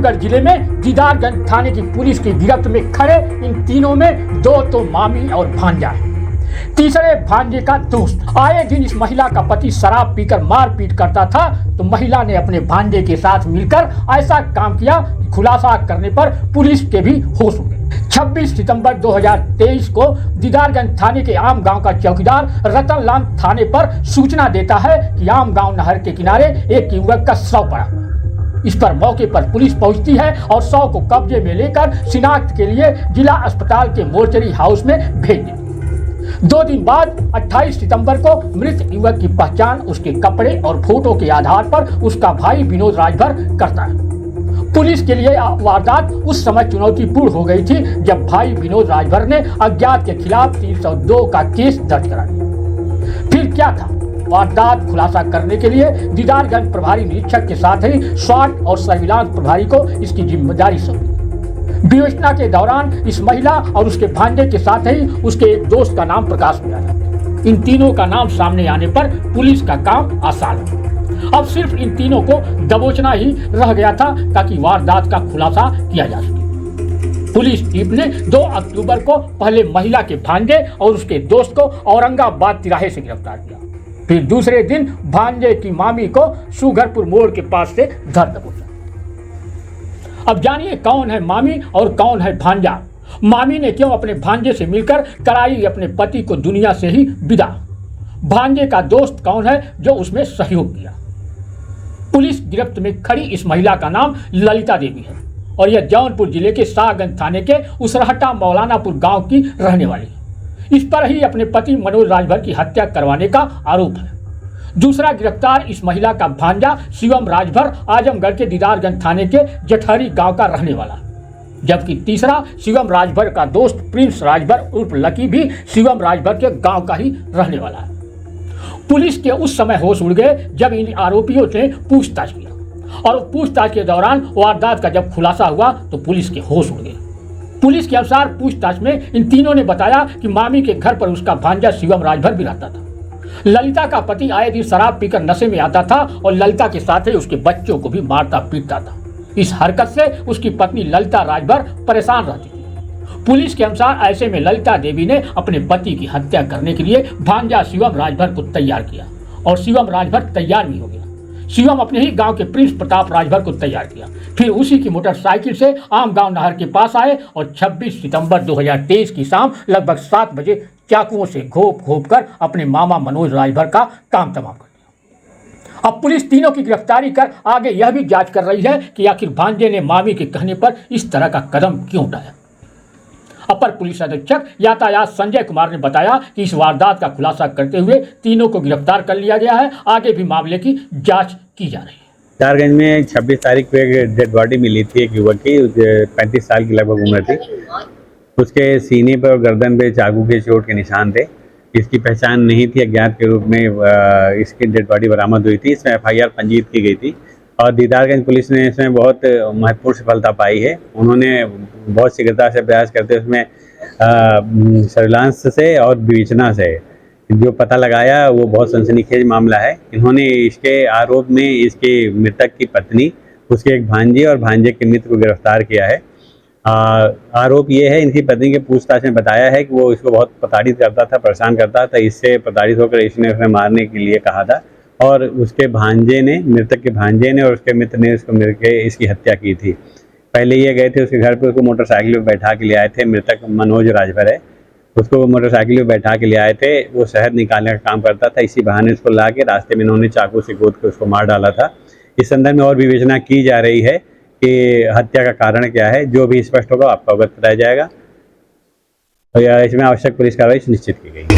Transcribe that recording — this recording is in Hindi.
आजमगढ़ जिले में दीदारगंज थाने की पुलिस की गिरफ्त में खड़े इन तीनों में दो तो मामी और भांजा है, तीसरे भांजे का दोस्त। आए दिन इस महिला का पति शराब पीकर मारपीट करता था तो महिला ने अपने भांजे के साथ मिलकर ऐसा काम किया कि खुलासा करने पर पुलिस के भी होश उड़ गए। 26 सितंबर 2023 को दीदारगंज थाने के आम गांव का चौकीदार रतनलाल थाने पर सूचना देता है कि आम गांव नहर के किनारे एक युवक का शव पड़ा हुआ। इस पर मौके पर पुलिस पहुंचती है और शव को कब्जे में लेकर शिनाख्त के लिए जिला अस्पताल के मोर्चरी हाउस में भेज देती है। 2 दिन बाद 28 सितंबर को मृत युवक की पहचान उसके कपड़े और फोटो के आधार पर उसका भाई विनोद राजभर करता है। पुलिस के लिए वारदात उस समय चुनौतीपूर्ण हो गई थी जब भाई विनोद राजभर ने अज्ञात के खिलाफ 302 का केस दर्ज करा दिया। फिर क्या था? वारदात खुलासा करने के लिए दीदारगंज प्रभारी निरीक्षक के साथ ही स्वाट और सर्विलांस प्रभारी को इसकी जिम्मेदारी सौंपी। विवेचना के दौरान इस महिला और उसके भांजे के साथ ही उसके एक दोस्त का नाम प्रकाश में आया। इन तीनों का नाम सामने आने पर पुलिस का काम आसान हो। अब सिर्फ इन तीनों को दबोचना ही रह गया था ताकि वारदात का खुलासा किया जा सके। पुलिस टीम ने 2 अक्टूबर को पहले महिला के भांजे और उसके दोस्त को औरंगाबाद तिराहे से गिरफ्तार किया। फिर दूसरे दिन भांजे की मामी को सुघरपुर मोड़ के पास से धर दबोचा। अब जानिए कौन है मामी और कौन है भांजा। मामी ने क्यों अपने भांजे से मिलकर कराई अपने पति को दुनिया से ही विदा। भांजे का दोस्त कौन है जो उसमें सहयोग किया। पुलिस गिरफ्त में खड़ी इस महिला का नाम ललिता देवी है और यह जौनपुर जिले के शाहगंज थाने के उसरहटा मौलानापुर गांव की रहने वाली है। इस पर ही अपने पति मनोज राजभर की हत्या करवाने का आरोप है। दूसरा गिरफ्तार इस महिला का भांजा शिवम राजभर आजमगढ़ के दीदारगंज थाने के जठहरी गांव का रहने वाला, जबकि तीसरा शिवम राजभर का दोस्त प्रिंस राजभर उर्फ लकी भी शिवम राजभर के गांव का ही रहने वाला है। पुलिस के उस समय होश उड़ गए जब इन आरोपियों ने पूछताछ किया और पूछताछ के दौरान वारदात का जब खुलासा हुआ तो पुलिस के होश उड़ गए। पुलिस के अनुसार पूछताछ में इन तीनों ने बताया कि मामी के घर पर उसका भांजा शिवम राजभर भी रहता था। ललिता का पति आए दिन शराब पीकर नशे में आता था और ललिता के साथ ही उसके बच्चों को भी मारता पीटता था। इस हरकत से उसकी पत्नी ललिता राजभर परेशान रहती थी। पुलिस के अनुसार ऐसे में ललिता देवी ने अपने पति की हत्या करने के लिए भांजा शिवम राजभर को तैयार किया और शिवम राजभर तैयार भी हो गया। शिवम अपने ही गांव के प्रिंस प्रताप राजभर को तैयार किया, फिर उसी की मोटरसाइकिल से आम गांव नहर के पास आए और 26 सितंबर 2023 की शाम लगभग 7 बजे चाकुओं से घोप कर अपने मामा मनोज राजभर का काम तमाम कर दिया। अब पुलिस तीनों की गिरफ्तारी कर आगे यह भी जांच कर रही है कि आखिर भांजे ने मामी के कहने पर इस तरह का कदम क्यों उठाया। अपर पुलिस अधीक्षक यातायात संजय कुमार ने बताया कि इस वारदात का खुलासा करते हुए तीनों को गिरफ्तार कर लिया गया है। आगे भी मामले की जांच की जा रही है। दीदारगंज में 26 तारीख को एक डेड बॉडी मिली थी एक युवक की, 35 साल की लगभग उम्र थी। उसके सीने पर और गर्दन पे चाकू के चोट के निशान थे। इसकी पहचान नहीं थी, अज्ञात के रूप में इसकी डेड बॉडी बरामद हुई थी। इसमें FIR पंजीकृत की गई थी और दीदारगंज पुलिस ने इसमें बहुत महत्वपूर्ण सफलता पाई है। उन्होंने बहुत शीघ्रता से प्रयास करते उसमें सर्विलांस से और विवेचना से जो पता लगाया वो बहुत सनसनीखेज मामला है। इन्होंने इसके आरोप में इसके मृतक की पत्नी, उसके एक भांजे और भांजे के मित्र को गिरफ्तार किया है। आरोप ये है, इनकी पत्नी के पूछताछ में बताया है कि वो इसको बहुत प्रताड़ित करता था, परेशान करता था। इससे प्रताड़ित होकर इसने उसे मारने के लिए कहा था और उसके भांजे ने, मृतक के भांजे ने और उसके मित्र ने इसको मिलकर इसकी हत्या की थी। पहले ये गए थे उसके घर पे, उसको मोटरसाइकिल पे बैठा के ले आए थे। मृतक मनोज राजभर है, उसको मोटरसाइकिल पे बैठा के ले आए थे। वो शहद निकालने का काम करता था। इसी बहाने उसको ला के रास्ते में इन्होंने चाकू से गोद के उसको मार डाला था। इस संदर्भ में और विवेचना की जा रही है कि हत्या का कारण क्या है। जो भी स्पष्ट होगा आपको अवगत कराया जाएगा और इसमें आवश्यक पुलिस कार्रवाई सुनिश्चित की गई।